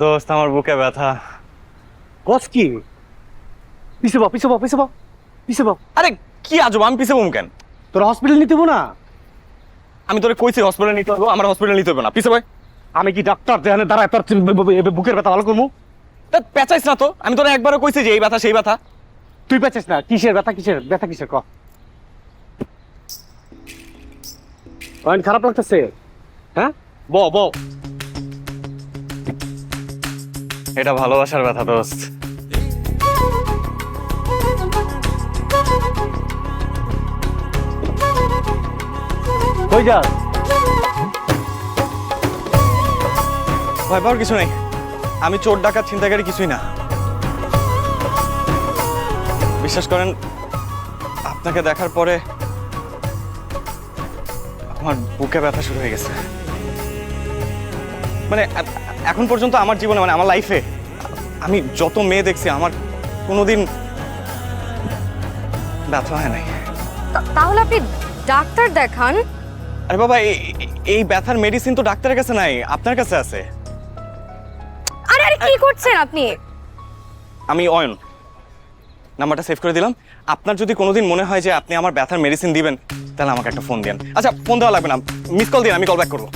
দোস্ত আমার বুকে ব্যথা। কস কি? পিছে বা পিছে বা পিছে বা পিছে বা আরে কি আজব, আমি পিছে বম কেন? তোর হসপিটাল নিতে হবো না? আমি তোরে কইছি হসপিটালে নিতে হবে, আমার হসপিটালে নিতে হবে না, পিছে ভাই। আমি কি ডাক্তার দেখানে দাঁড়ায় তোর বুকের ব্যথা ভালো করবো? তা পেঁচাইস না তো, আমি তোরে একবারও কইছি যে এই ব্যথা সেই ব্যথা। তুই পেঁচিস না, কিসের ব্যথা, কিসের ব্যথা, কিসের ক। পয়েন্ট খারাপ লাগতেছে? হ্যাঁ, ব ব এটা ভালোবাসার ব্যথা দোস্ত। কই যাস? ভয় পাওয়ার কিছু নেই, আমি চোর ডাকাত ছিনতাইকারী কিছুই না। বিশ্বাস করেন, আপনাকে দেখার পরে আমার বুকে ব্যথা শুরু হয়ে গেছে। মানে এখন পর্যন্ত আমার জীবনে, মানে আমার লাইফে আমি যত মেয়ে দেখছি, আমার কোনোদিন ব্যথা হয় নাই। তাহলে আপনি ডাক্তার দেখান। আরে বাবা, এই ব্যথার মেডিসিন তো ডাক্তারের কাছে নাই, আপনার কাছে আছে। আরে আরে কি করছেন আপনি? আমি অয়ন, নাম্বারটা সেভ করে দিলাম। আপনার যদি কোনোদিন মনে হয় যে আপনি আমার ব্যথার মেডিসিন দিবেন, তাহলে আমাকে একটা ফোন দেন। আচ্ছা, ফোন দেওয়া লাগবে না, মিস কল দিন, আমি কল ব্যাক করবো।